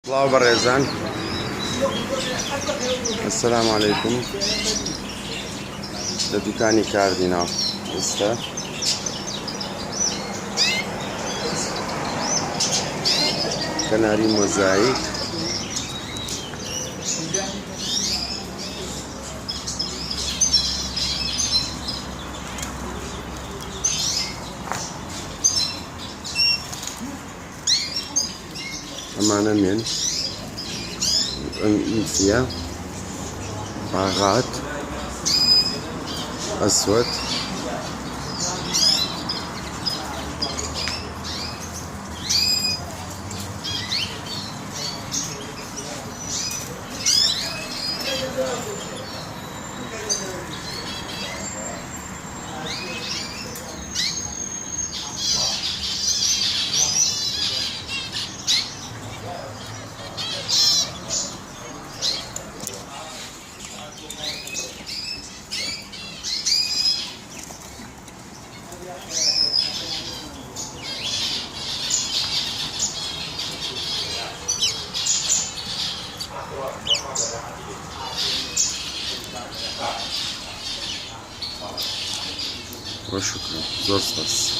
الله برزان. السلام عليكم. لدكاني كاردينا استا كناري موزايك أمانة من أنفية باغات أسود وشكرا زور سباس.